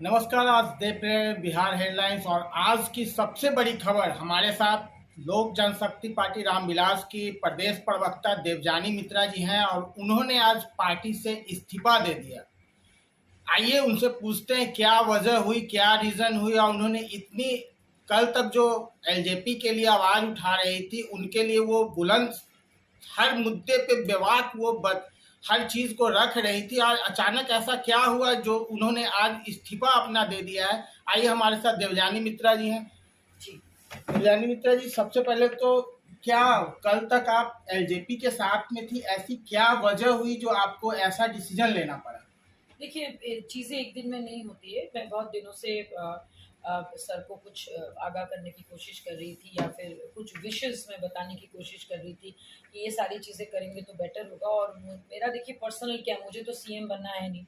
नमस्कार। आज देख रहे हैं बिहार हेडलाइंस और आज की सबसे बड़ी खबर हमारे साथ लोक जनशक्ति पार्टी रामविलास की प्रदेश प्रवक्ता देवजानी मित्रा जी हैं और उन्होंने आज पार्टी से इस्तीफा दे दिया। आइए उनसे पूछते हैं क्या वजह हुई, क्या रीजन हुई और उन्होंने इतनी कल तक जो एलजेपी के लिए आवाज उठा रही थी उनके लिए वो बुलंद हर मुद्दे पे विवाद हर चीज को रख रही थी और अचानक ऐसा क्या हुआ जो उन्होंने आज इस्तीफा अपना दे दिया है। आइए हमारे साथ देवजानी मित्रा जी हैं। जी देवजानी मित्रा जी, सबसे पहले तो क्या कल तक आप एलजेपी के साथ में थी, ऐसी क्या वजह हुई जो आपको ऐसा डिसीजन लेना पड़ा? देखिए, चीज़ें एक दिन में नहीं होती है। मैं बहुत दिनों से सर को कुछ आगाह करने की कोशिश कर रही थी या फिर कुछ विशेज़ मैं बताने की कोशिश कर रही थी कि ये सारी चीज़ें करेंगे तो बेटर होगा। और मेरा देखिए पर्सनल क्या, मुझे तो सीएम बनना है नहीं।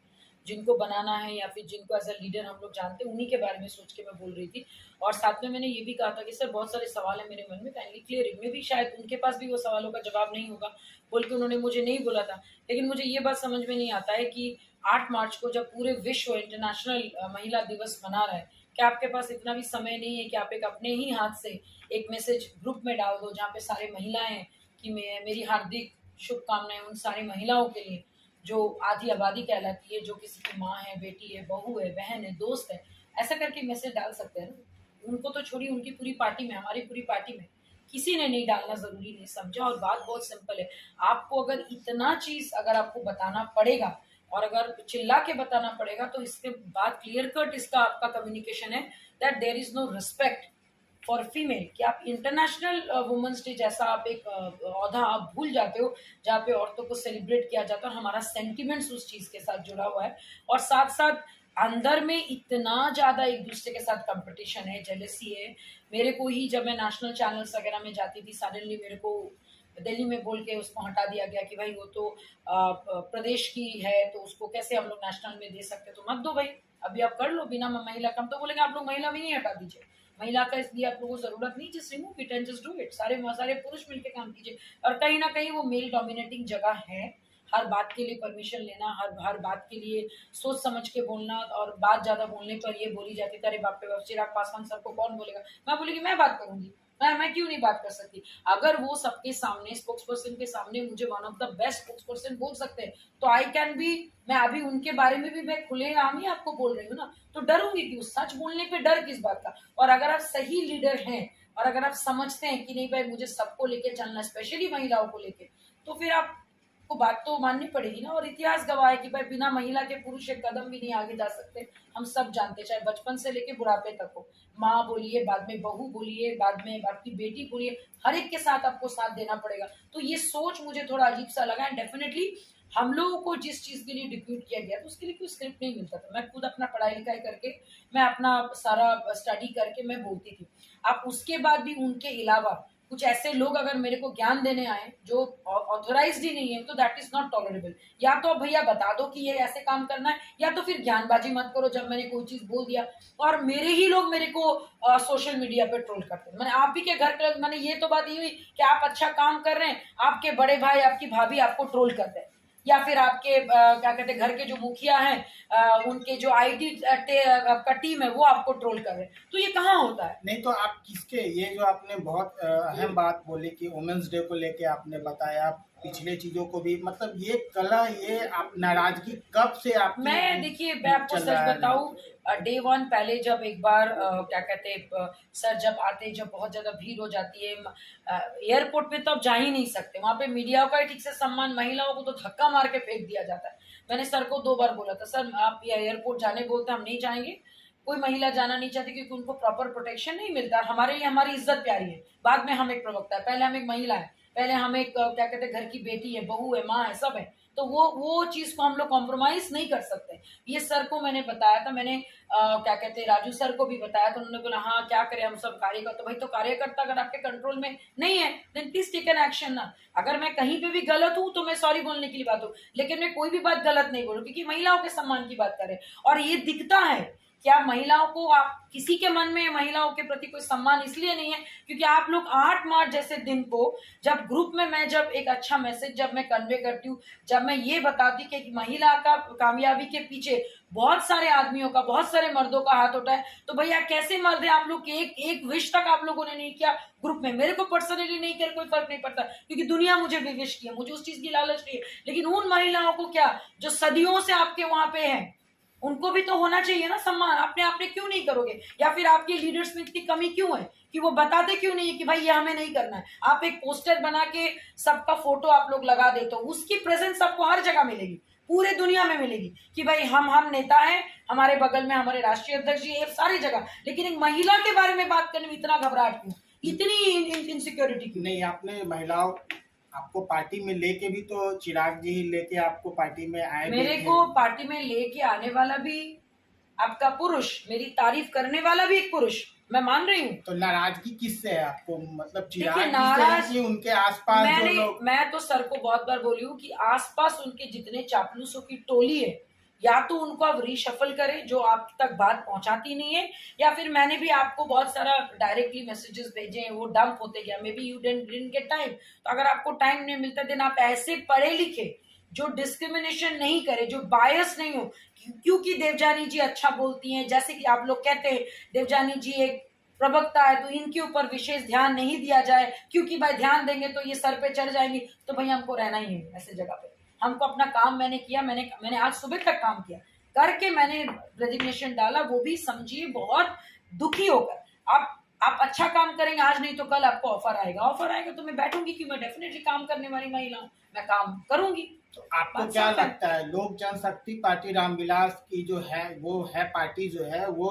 जिनको बनाना है या फिर जिनको एज़ अ लीडर हम लोग जानते हैं, उन्हीं के बारे में सोच के मैं बोल रही थी। और साथ में मैंने ये भी कहा था कि सर बहुत सारे सवाल हैं मेरे मन में, काइंडली क्लियर। मे बी शायद उनके पास भी वो सवालों का जवाब नहीं होगा, बोल के उन्होंने मुझे नहीं बोला था। लेकिन मुझे ये बात समझ में नहीं आता है कि 8 मार्च को जब पूरे विश्व इंटरनेशनल महिला दिवस मना रहा है, क्या आपके पास इतना भी समय नहीं है कि आप एक अपने ही हाथ से एक मैसेज ग्रुप में डाल दो जहाँ पे सारे महिलाएं कि मेरी हार्दिक शुभकामनाएं उन सारी महिलाओं के लिए जो आधी आबादी कहलाती है, जो किसी की माँ है, बेटी है, बहू है, बहन है, दोस्त है। ऐसा करके मैसेज डाल सकते हैं ना। उनको तो छोड़िए, उनकी पूरी पार्टी में, हमारी पूरी पार्टी में किसी ने नहीं डालना जरूरी नहीं समझा। और बात बहुत सिंपल है, आपको अगर इतना चीज अगर आपको बताना पड़ेगा और अगर चिल्ला के बताना पड़ेगा तो इसके बाद क्लियर कट इसका आपका कम्युनिकेशन है that there is no respect for female. कि आप इंटरनेशनल वुमेन्स डे जैसा आप एक औहदा आप भूल जाते हो जहाँ पे औरतों को सेलिब्रेट किया जाता है। हमारा सेंटिमेंट्स उस चीज के साथ जुड़ा हुआ है और साथ साथ अंदर में इतना ज्यादा एक दूसरे के साथ कंपटीशन है, जेलसी है। मेरे को ही जब मैं नेशनल चैनल्स वगैरह में जाती थी, सडनली मेरे को दिल्ली में बोल के उसको हटा दिया गया कि भाई वो तो प्रदेश की है तो उसको कैसे हम लोग नेशनल में दे सकते। तो मत दो भाई, अभी आप कर लो बिना महिला कम। तो बोलेंगे आप लोग महिला भी नहीं हटा दीजिए, महिला का इसलिए आप लोगों को जरूरत नहीं, just remove it and just do it. सारे पुरुष मिलकर काम कीजिए। और कहीं ना कहीं वो मेल डोमिनेटिंग जगह है। हर बात के लिए परमिशन लेना, हर बात के लिए सोच समझ के बोलना। और बात ज्यादा बोलने पर ये बोली जाती है अरे बाप रे बाप, चिराग पासवान सर को कौन बोलेगा। मैं बोलेगी मैं बात करूंगी, मैं क्यों नहीं बात कर सकती। अगर वो सबके सामने स्पोक्स पर्सन के सामने मुझे one of the best spokes person बोल सकते हैं तो आई कैन बी। मैं अभी उनके बारे में भी मैं खुलेआम ही आपको बोल रही हूँ ना, तो डरूंगी क्यों? सच बोलने पे डर किस बात का? और अगर आप सही लीडर हैं और अगर आप समझते हैं कि नहीं भाई मुझे सबको लेके चलना, स्पेशली महिलाओं को लेके, तो फिर आप को बात तो माननी पड़ेगी ना। और इतिहास गवाह है कि भाई बिना महिला के पुरुष एक कदम भी नहीं आगे जा सकते। हम सब जानते, चाहे बचपन से लेके बुढ़ापे तक हो। माँ बोलिए, बाद में बहू बोलिए, बाद में आपकी बेटी बोलिए, हर एक के साथ आपको साथ देना पड़ेगा। तो ये सोच मुझे थोड़ा अजीब सा लगा। एंड डेफिनेटली हम लोगों को जिस चीज के लिए डिप्यूट किया गया तो उसके लिए कोई स्क्रिप्ट नहीं मिलता था। मैं खुद अपना पढ़ाई लिखाई करके, मैं अपना सारा स्टडी करके मैं बोलती थी। आप उसके बाद भी उनके अलावा कुछ ऐसे लोग अगर मेरे को ज्ञान देने आए जो ऑथोराइज्ड ही नहीं है तो दैट इज नॉट टॉलरेबल। या तो भैया बता दो कि ये ऐसे काम करना है, या तो फिर ज्ञानबाजी मत करो जब मैंने कोई चीज बोल दिया। और मेरे ही लोग मेरे को सोशल मीडिया पे ट्रोल करते हैं। मैंने आप ही के घर के, मैंने ये तो बात ये हुई कि आप अच्छा काम कर रहे हैं, आपके बड़े भाई आपकी भाभी आपको ट्रोल करते हैं, या फिर आपके क्या कहते हैं घर के जो मुखिया हैं उनके जो आईटी आपका टीम है वो आपको ट्रोल कर रहे हैं। तो ये कहाँ होता है? नहीं तो आप किसके, ये जो आपने बहुत अहम बात बोली कि वुमेन्स डे को लेके आपने बताया, पिछले चीजों को भी, मतलब ये कला, ये आप नाराजगी कब से आप? मैं देखिए मैं आपको सच बताऊं, डे वन पहले जब एक बार क्या कहते हैं सर जब आते, जब बहुत ज्यादा भीड़ हो जाती है एयरपोर्ट पे, तो आप जा ही नहीं सकते। वहां पे मीडिया का ठीक से सम्मान, महिलाओं को तो धक्का मार के फेंक दिया जाता है। मैंने सर को 2 बार बोला था, सर आप ये एयरपोर्ट जाने बोलते हम नहीं जाएंगे। कोई महिला जाना नहीं चाहती क्योंकि उनको प्रॉपर प्रोटेक्शन नहीं मिलता। हमारे लिए हमारी इज्जत प्यारी है, बाद में हम एक प्रवक्ता है, पहले हम एक महिला है, पहले हम एक क्या कहते हैं घर की बेटी है, बहू है, माँ है, सब है। तो वो चीज को हम लोग कॉम्प्रोमाइज नहीं कर सकते। ये सर को मैंने बताया था। मैंने क्या कहते हैं राजू सर को भी बताया था। उन्होंने बोला हाँ क्या करें हम सब कार्यकर्ता। तो भाई तो कार्यकर्ता अगर आपके कंट्रोल में नहीं है then please take an action ना। अगर मैं कहीं पे भी गलत हूं तो मैं सॉरी बोलने के लिए बात हूँ, लेकिन मैं कोई भी बात गलत नहीं बोलूँ क्योंकि महिलाओं के सम्मान की बात करें। और ये दिखता है क्या महिलाओं को, आप किसी के मन में महिलाओं के प्रति कोई सम्मान इसलिए नहीं है क्योंकि आप लोग 8 मार्च जैसे दिन को जब ग्रुप में मैं जब एक अच्छा मैसेज जब मैं कन्वे करती हूँ, जब मैं ये बताती कि एक महिला का कामयाबी के पीछे बहुत सारे आदमियों का, बहुत सारे मर्दों का हाथ होता है, तो भैया कैसे मर्द है आप लोग, एक एक विश तक आप लोगों ने नहीं किया ग्रुप में। मेरे को पर्सनली नहीं किया, कोई फर्क नहीं पड़ता क्योंकि दुनिया मुझे भी विश किया, मुझे उस चीज की लालच नहीं है, लेकिन उन महिलाओं को क्या जो सदियों से आपके वहां पे हैं, उनको भी तो होना चाहिए ना सम्मान। आपने क्यों नहीं करोगे? या फिर आपके लीडर्स में इतनी कमी क्यों है कि वो बताते क्यों नहीं है कि भाई ये हमें नहीं करना है? आप एक पोस्टर बना के सबका फोटो आप लोग लगा देते हो, उसकी प्रेजेंस आपको हर जगह मिलेगी, पूरे दुनिया में मिलेगी कि भाई हम नेता हैं, हमारे बगल में हमारे राष्ट्रीय अध्यक्ष जी है, सारी जगह। लेकिन एक महिला के बारे में बात करने में इतना घबराहट क्यों, इतनी इनसिक्योरिटी क्यों? नहीं, आपने महिलाओं आपको पार्टी में लेके भी तो चिराग जी ही लेके आपको पार्टी में आए भी मेरे थे। को पार्टी में लेके आने वाला भी आपका पुरुष, मेरी तारीफ करने वाला भी एक पुरुष, मैं मान रही हूँ। तो नाराजगी किससे है आपको, मतलब चिराग देखिए, जी से है नाराज कि उनके आसपास जो लोग? मैं तो सर को बहुत बार बोली हूँ कि आसपास उनके जितने चापलूसों की टोली है, या तो उनको आप रीशफल करें जो आप तक बात पहुंचाती नहीं है, या फिर मैंने भी आपको बहुत सारा डायरेक्टली मैसेजेस भेजे हैं, वो डंप होते गया, may be you didn't get time. तो अगर आपको टाइम नहीं मिलता देन आप ऐसे पढ़े लिखे जो डिस्क्रिमिनेशन नहीं करे, जो बायस नहीं हो, क्योंकि देवजानी जी अच्छा बोलती हैं, जैसे कि आप लोग कहते हैं देवजानी जी एक प्रवक्ता है तो इनके ऊपर विशेष ध्यान नहीं दिया जाए, क्योंकि भाई ध्यान देंगे तो ये सर पे चढ़ जाएंगी। तो भाई हमको रहना ही है ऐसे जगह पे, हमको अपना काम मैंने किया, मैंने आज सुबह तक काम किया करके मैंने रेजिग्नेशन डाला, वो भी समझिए बहुत दुखी होकर। आप अच्छा काम करेंगे आज, नहीं तो कल आपको ऑफर आएगा तो मैं बैठूंगी कि मैं डेफिनेटली काम करने वाली महिला हूँ, मैं काम करूंगी। तो आपको बात क्या साफ है। लगता है, लोक जनशक्ति पार्टी रामविलास की जो है वो है पार्टी जो है वो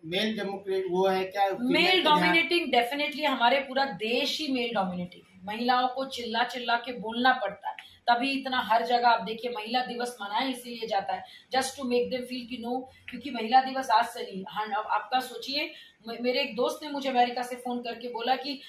मेल डेमोक्रेट वो है क्या? मेल डोमिनेटिंग, डेफिनेटली हमारे पूरा देश ही मेल डोमिनेटिंग है। महिलाओं को चिल्ला चिल्ला के बोलना पड़ता है, तभी इतना हर जगह आप देखिए महिला दिवस मनाए इसीलिए जाता है, just to make them feel कि नो, क्योंकि महिला दिवस आज से नहीं। हाँ, अब आपका सोचिए, मेरे एक दोस्त ने मुझे अमेरिका से फोन करके बोला कि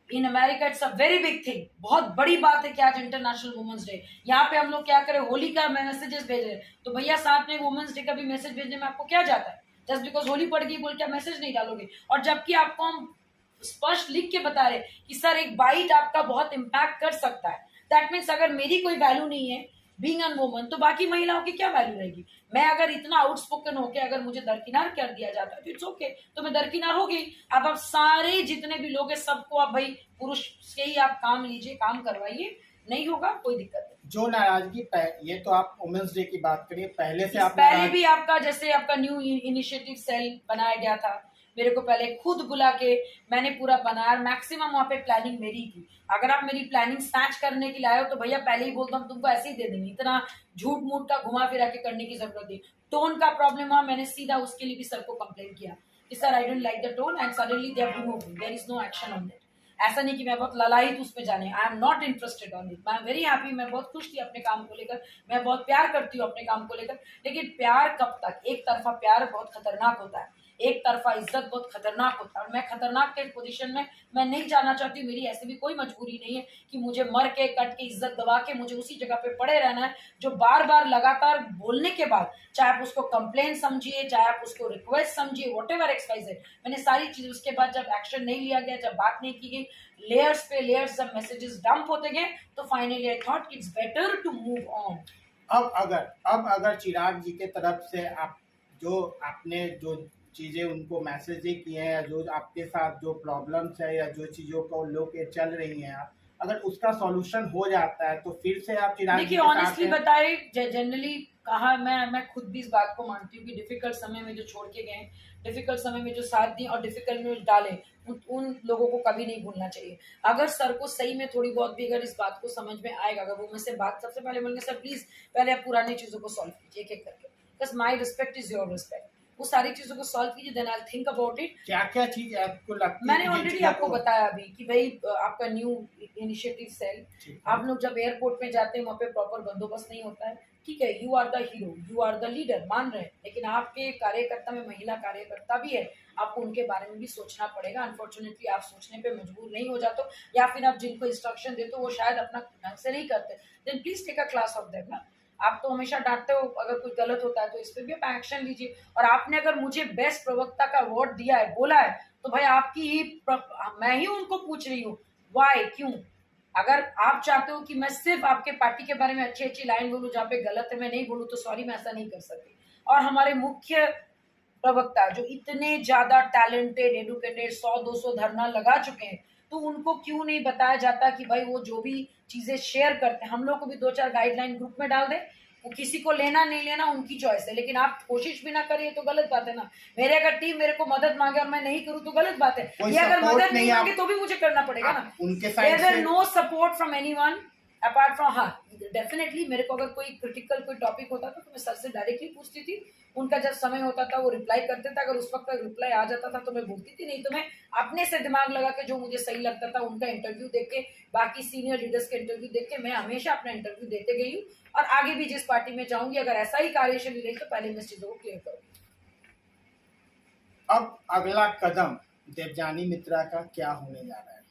in America it's a very big thing, बहुत बड़ी बात है कि आज इंटरनेशनल वुमेन्स डे। यहाँ पे हम लोग क्या करें, होली का मैसेजेस भेजे, तो भैया साथ में वुमेन्स डे का भी मैसेज भेजने में आपको क्या जाता है? जस्ट बिकॉज होली पड़ गई बोल के मैसेज नहीं डालोगे। और जबकि आपको हम स्पष्ट लिख के बता रहे कि सर एक बाइट आपका बहुत इम्पैक्ट कर सकता है, दैट मीन्स अगर मेरी कोई वैल्यू नहीं है बीइंग एन वुमन, तो बाकी महिलाओं की क्या वैल्यू रहेगी? मैं अगर इतना आउटस्पोकन होके अगर मुझे दरकिनार कर दिया जाता है तो इट्स ओके, तो मैं दरकिनार हो गई। अब आप सारे जितने भी लोग हैं सबको आप भाई पुरुष से ही आप काम लीजिए, काम करवाइए, नहीं होगा कोई दिक्कत नहीं। जो नाराजगी ये तो आप वुमेन्स डे की बात करिए, पहले से आप पहले भी आपका जैसे आपका न्यू इनिशिएटिव सेल बनाया गया था, मेरे को पहले खुद बुला के मैंने पूरा बनाया, मैक्सिमम वहाँ पे प्लानिंग मेरी थी। अगर आप मेरी प्लानिंग स्नैच करने के लिए आए हो तो भैया पहले ही बोलता हूँ तुमको ऐसे ही दे देंगे, इतना झूठ मूठ का घुमा फिरा के करने की जरूरत नहीं। टोन का प्रॉब्लम हुआ, मैंने सीधा उसके लिए भी सर को कंप्लेन किया कि sir I don't like the tone and suddenly they have removed, there is no action on that. ऐसा नहीं कि मैं बहुत ललायित उस पर जाने, I am not interested on it, I am very happy, मैं बहुत खुश थी अपने काम को लेकर, मैं बहुत प्यार करती हूँ अपने काम को लेकर। लेकिन प्यार कब तक? एक तरफा प्यार बहुत खतरनाक होता है, एक तरफा इज्जत बहुत खतरनाक होता है, और मैं खतरनाक के पोजीशन में मैं नहीं जाना चाहती। मेरी ऐसी भी कोई मजबूरी नहीं है कि मुझे मर के कट के इज्जत गवा के मुझे उसी जगह पे पड़े रहना है, जो बार बार लगातार बोलने के बाद, चाहे आप उसको कंप्लेन समझिए, चाहे आप उसको रिक्वेस्ट समझिए, वॉट एवर XYZ, मैंने सारी चीज उसके बाद जब एक्शन नहीं लिया गया, जब बात नहीं की गई, लेयर्स पे लेयर्स जब मैसेजेस डंप होते गए, तो finally I thought it's better to move on. अब अगर चिराग जी के तरफ से आप जो आपने जो चीजें उनको मैसेज किए हैं, या जो आपके साथ जो प्रॉब्लम्स है या जो चीजों को लेके चल रही हैं आप, अगर उसका सॉल्यूशन हो जाता है तो फिर से आप चिराग जी देखिए के साथ ऑनेस्टली हैं? बताए, जनरली कहा, मैं खुद भी इस बात को मानती हूँ कि डिफिकल्ट समय में जो छोड़ के गए, डिफिकल्ट समय में जो साथ दिए और डिफिकल्ट में डाले, उन लोगों को कभी नहीं भूलना चाहिए। अगर सर को सही में थोड़ी बहुत भी अगर इस बात को समझ में आएगा, अगर वो मुझसे बात सबसे पहले बोलेंगे सर प्लीज पहले आप पुरानी चीजों को सॉल्व कीजिए एक एक करके, because my respect is your respect, वो सारी चीजों को सॉल्व कीजिए, then I think about it. क्या क्या चीज आपको लगती है मैंने कि ये ऑलरेडी चीज़ों आपको को- बताया अभी कि भाई आपका न्यू इनिशिएटिव सेल, ठीक है। आप लोग जब एयरपोर्ट में जाते हैं वहाँ पे प्रॉपर बंदोबस्त नहीं होता है, ठीक है, you are the hero, you are the leader, मान रहे हैं, लेकिन आपके कार्यकर्ता में महिला कार्यकर्ता भी है, आपको उनके बारे में भी सोचना पड़ेगा। अनफॉर्चुनेटली आप सोचने पे मजबूर नहीं हो जाते, या फिर आप जिनको इंस्ट्रक्शन देते हो वो शायद अपना ढंग से नहीं करते, then please take a class of them ना। आप तो हमेशा डांटते हो अगर कुछ गलत होता है, तो इस पे भी आप एक्शन लीजिए। और आपने अगर मुझे बेस्ट प्रवक्ता का अवार्ड दिया है, बोला है, तो भाई आपकी ही मैं ही उनको पूछ रही हूँ वाई, क्यों? अगर आप चाहते हो कि मैं सिर्फ आपके पार्टी के बारे में अच्छी अच्छी लाइन बोलूं, जहाँ पे गलत है मैं नहीं बोलूं, तो सॉरी, मैं ऐसा नहीं कर सकती। और हमारे मुख्य प्रवक्ता जो इतने ज्यादा टैलेंटेड, एडुकेटेड, 100-200 धरना लगा चुके हैं, तो उनको क्यों नहीं बताया जाता कि भाई वो जो भी चीजें शेयर करते हैं, हम लोग को भी 2-4 गाइडलाइन ग्रुप में डाल दे। वो किसी को लेना नहीं लेना उनकी चॉइस है, लेकिन आप कोशिश भी ना करिए तो गलत बात है ना। मेरे अगर टीम मेरे को मदद मांगे और मैं नहीं करूं तो गलत बात है। ये अगर मदद नहीं मांगे तो भी मुझे करना पड़ेगा ना। उनके साइड से no support from anyone apart from, हाँ डेफिनेटली मेरे को अगर कोई क्रिटिकल कोई टॉपिक होता था तो मैं सर से डायरेक्टली पूछती थी। उनका जब समय होता था वो रिप्लाई करते थे, अगर उस वक्त तक रिप्लाई आ जाता था तो मैं बोलती थी, नहीं तो मैं अपने से दिमाग लगा के जो मुझे सही लगता था उनका इंटरव्यू देख के, बाकी सीनियर लीडर्स के इंटरव्यू देख के मैं हमेशा अपना इंटरव्यू देते गई हूँ। और आगे भी जिस पार्टी में जाऊंगी अगर ऐसा ही कार्यशैली रही तो पहले मैं इस चीजों को क्लियर करूंगी। अब अगला कदम देवजानी मित्रा का क्या होने जा रहा है?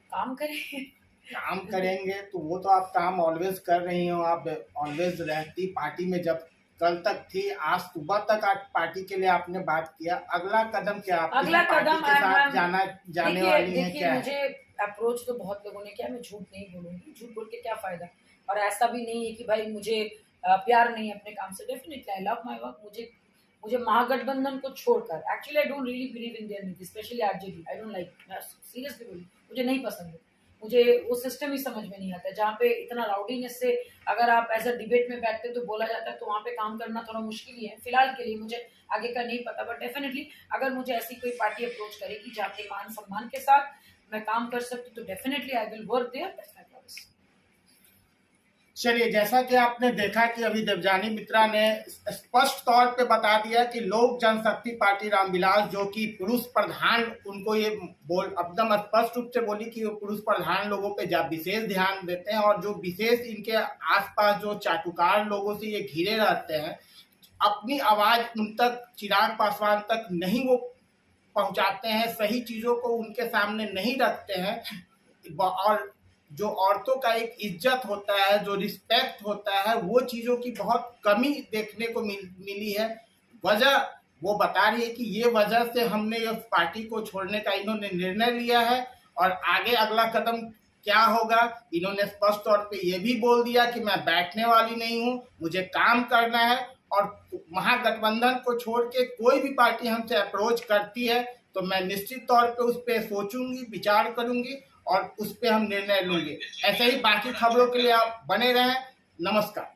काम करेंगे। काम करेंगे तो वो तो आप काम ऑलवेज कर रही हो, आप ऑलवेज रहती पार्टी में, जब कल तक थी, आज सुबह तक आज पार्टी के लिए आपने बात किया। अगला कदम क्या? आप अगला कदम के साथ जाने वाली हैं क्या? मुझे अप्रोच तो बहुत लोगों ने किया, मैं झूठ नहीं बोलूंगी, झूठ बोल के क्या फायदा। और ऐसा भी नहीं है कि भाई मुझे प्यार नहीं है अपने काम से, definitely I love my work. मुझे महागठबंधन को छोड़कर, actually I don't really believe in their नीति, specially RJD, I don't like, seriously बोली, मुझे नहीं पसंद है। मुझे वो सिस्टम ही समझ में नहीं आता है, जहाँ पे इतना राउडीनेस से अगर आप एज अ डिबेट में बैठते तो बोला जाता है, तो वहाँ पे काम करना थोड़ा मुश्किल ही है फिलहाल के लिए। मुझे आगे का नहीं पता, बट डेफिनेटली अगर मुझे ऐसी कोई पार्टी अप्रोच करेगी जहाँ पे मान सम्मान के साथ मैं काम कर सकती, तो definitely I will work there, that's my promise. चलिए, जैसा कि आपने देखा कि अभी देवजानी मित्रा ने स्पष्ट तौर पे बता दिया कि लोक जनशक्ति पार्टी रामविलास, जो कि पुरुष प्रधान, उनको ये बोल एकदम स्पष्ट रूप से बोली कि वो पुरुष प्रधान लोगों पे विशेष ध्यान देते हैं, और जो विशेष इनके आसपास जो चाटुकार लोगों से ये घिरे रहते हैं, अपनी आवाज उन तक, चिराग पासवान तक नहीं वो पहुंचाते हैं, सही चीजों को उनके सामने नहीं रखते हैं। और जो औरतों का एक इज्जत होता है, जो रिस्पेक्ट होता है, वो चीज़ों की बहुत कमी देखने को मिली है। वजह वो बता रही है कि ये वजह से हमने ये पार्टी को छोड़ने का इन्होंने निर्णय लिया है। और आगे अगला कदम क्या होगा, इन्होंने स्पष्ट तौर पे ये भी बोल दिया कि मैं बैठने वाली नहीं हूँ, मुझे काम करना है। और महागठबंधन को छोड़ के कोई भी पार्टी हमसे अप्रोच करती है तो मैं निश्चित तौर पे उस पर सोचूंगी, विचार करूंगी और उस पर हम निर्णय लेंगे। ऐसे ही बाकी खबरों के लिए आप बने रहें। नमस्कार।